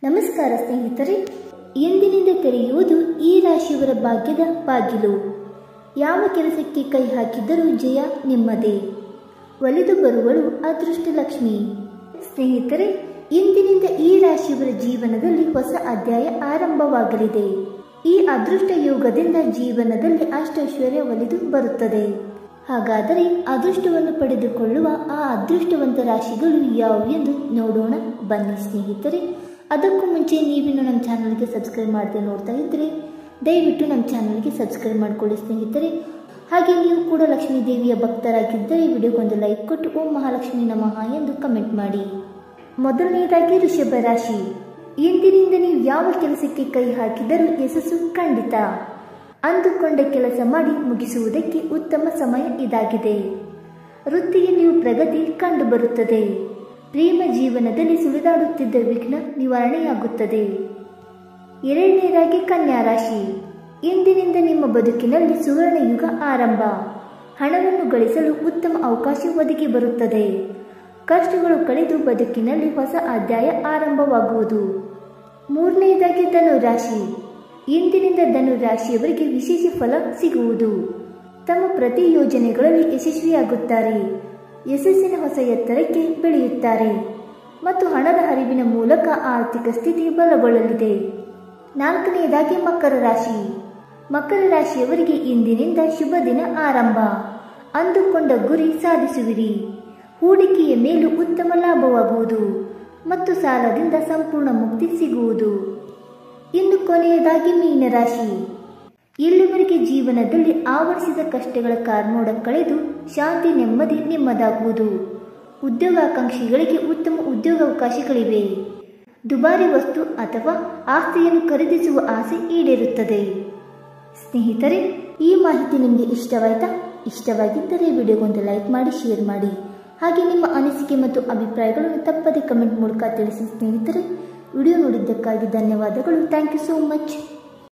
ನಮಸ್ಕಾರ ಸ್ನೇಹಿತರೆ, ಎಂದಿನಿಂದ ತೆರೆಯುವುದು ಈ ರಾಶಿಯವರ ಭಾಗ್ಯದ ಬಾಗಿಲು. ಯಾವ ಕೆಲಸಕ್ಕೆ ಕೈ ಹಾಕಿದರೂ ಜಯ ನಿಮ್ಮದೇ. ಒಲಿದು ಬರುವಳು ಅದೃಷ್ಟ ಲಕ್ಷ್ಮಿ. ಸ್ನೇಹಿತರೆ, ಇಂದಿನಿಂದ ಈ ರಾಶಿಯವರ ಜೀವನದಲ್ಲಿ ಹೊಸ ಅಧ್ಯಾಯ ಆರಂಭವಾಗಲಿದೆ. ಈ ಅದೃಷ್ಟ ಯೋಗದಿಂದ ಜೀವನದಲ್ಲಿ ಅಷ್ಟೈಶ್ವರ್ಯ ಒಲಿದು ಬರುತ್ತದೆ. ಹಾಗಾದರೆ ಅದೃಷ್ಟವನ್ನು ಪಡೆದುಕೊಳ್ಳುವ ಆ ಅದೃಷ್ಟವಂತ ರಾಶಿಗಳು ಯಾವುವು ಎಂದು ನೋಡೋಣ ಬನ್ನಿ ಸ್ನೇಹಿತರೆ. ಅದಕ್ಕೂ ಮುಂಚೆ ನೀವಿನ್ನು ನಮ್ಮ ಚಾನಲ್ಗೆ ಸಬ್ಸ್ಕ್ರೈಬ್ ಮಾಡದೆ ನೋಡ್ತಾ ಇದ್ದರೆ ದಯವಿಟ್ಟು ನಮ್ಮ ಚಾನಲ್ಗೆ ಸಬ್ಸ್ಕ್ರೈಬ್ ಮಾಡಿಕೊಳ್ಳಿ ಸ್ನೇಹಿತರೆ. ಹಾಗೆ ನೀವು ಕೂಡ ಲಕ್ಷ್ಮೀ ದೇವಿಯ ಭಕ್ತರಾಗಿದ್ದರೆ ವಿಡಿಯೋಗೊಂದು ಲೈಕ್ ಕೊಟ್ಟು ಓಂ ಮಹಾಲಕ್ಷ್ಮಿ ನಮಃ ಎಂದು ಕಮೆಂಟ್ ಮಾಡಿ. ಮೊದಲನೆಯದಾಗಿ ವೃಷಭ ರಾಶಿ. ಇಂದಿನಿಂದ ನೀವು ಯಾವ ಕೆಲಸಕ್ಕೆ ಕೈ ಹಾಕಿದರೂ ಯಶಸ್ಸು ಖಂಡಿತ. ಅಂದುಕೊಂಡ ಕೆಲಸ ಮಾಡಿ ಮುಗಿಸುವುದಕ್ಕೆ ಉತ್ತಮ ಸಮಯ ಇದಾಗಿದೆ. ವೃತ್ತಿಯಲ್ಲಿಯೂ ಪ್ರಗತಿ ಕಂಡುಬರುತ್ತದೆ. ಪ್ರೇಮ ಜೀವನದಲ್ಲಿ ಸುಳಿದಾಡುತ್ತಿದ್ದ ವಿಘ್ನ ನಿವಾರಣೆಯಾಗುತ್ತದೆ. ಎರಡನೆಯದಾಗಿ ಕನ್ಯಾ ರಾಶಿ. ಇಂದಿನಿಂದ ನಿಮ್ಮ ಬದುಕಿನಲ್ಲಿ ಸುವರ್ಣ ಯುಗ ಆರಂಭ. ಹಣವನ್ನು ಗಳಿಸಲು ಉತ್ತಮ ಅವಕಾಶ ಒದಗಿ ಬರುತ್ತದೆ. ಕಷ್ಟಗಳು ಕಳೆದು ಬದುಕಿನಲ್ಲಿ ಹೊಸ ಅಧ್ಯಾಯ ಆರಂಭವಾಗುವುದು. ಮೂರನೆಯದಾಗಿ ಧನು ರಾಶಿ. ಇಂದಿನಿಂದ ಧನು ರಾಶಿಯವರಿಗೆ ವಿಶೇಷ ಫಲ ಸಿಗುವುದು. ತಮ್ಮ ಪ್ರತಿ ಯೋಜನೆಗಳಲ್ಲಿ ಯಶಸ್ವಿಯಾಗುತ್ತಾರೆ. ಯಶಸ್ಸಿನ ಹೊಸ ಎತ್ತರಕ್ಕೆ ಬೆಳೆಯುತ್ತಾರೆ ಮತ್ತು ಹಣದ ಹರಿವಿನ ಮೂಲಕ ಆರ್ಥಿಕ ಸ್ಥಿತಿ ಬಲಗೊಳ್ಳಲಿದೆ. ನಾಲ್ಕನೆಯದಾಗಿ ಮಕರ ರಾಶಿ. ಮಕರ ರಾಶಿಯವರಿಗೆ ಇಂದಿನಿಂದ ಶುಭ ದಿನ ಆರಂಭ. ಅಂದುಕೊಂಡ ಗುರಿ ಸಾಧಿಸುವಿರಿ. ಹೂಡಿಕೆಯ ಮೇಲೂ ಉತ್ತಮ ಲಾಭವಾಗುವುದು ಮತ್ತು ಸಾಲದಿಂದ ಸಂಪೂರ್ಣ ಮುಕ್ತಿ ಸಿಗುವುದು. ಇನ್ನು ಕೊನೆಯದಾಗಿ ಮೀನರಾಶಿ. ಇಲ್ಲಿವರೆಗೆ ಜೀವನದಲ್ಲಿ ಆವರಿಸಿದ ಕಷ್ಟಗಳ ಕಾರ್ಮೋಡ ಕಳೆದು ಶಾಂತಿ ನೆಮ್ಮದಿ ನಿಮ್ಮದಾಗುವುದು. ಉದ್ಯೋಗಾಕಾಂಕ್ಷಿಗಳಿಗೆ ಉತ್ತಮ ಉದ್ಯೋಗಾವಕಾಶಗಳಿವೆ. ದುಬಾರಿ ವಸ್ತು ಅಥವಾ ಆಸ್ತಿಯನ್ನು ಖರೀದಿಸುವ ಆಸೆ ಈಡೇರುತ್ತದೆ. ಸ್ನೇಹಿತರೆ, ಈ ಮಾಹಿತಿ ನಿಮಗೆ ಇಷ್ಟವಾಯಿತಾ? ಇಷ್ಟವಾಗಿದ್ದರೆ ವಿಡಿಯೋಗೊಂದು ಲೈಕ್ ಮಾಡಿ, ಶೇರ್ ಮಾಡಿ. ಹಾಗೆ ನಿಮ್ಮ ಅನಿಸಿಕೆ ಮತ್ತು ಅಭಿಪ್ರಾಯಗಳನ್ನು ತಪ್ಪದೆ ಕಮೆಂಟ್ ಮೂಲಕ ತಿಳಿಸಿ ಸ್ನೇಹಿತರೆ. ವಿಡಿಯೋ ನೋಡಿದ್ದಕ್ಕಾಗಿ ಧನ್ಯವಾದಗಳು. Thank you so much.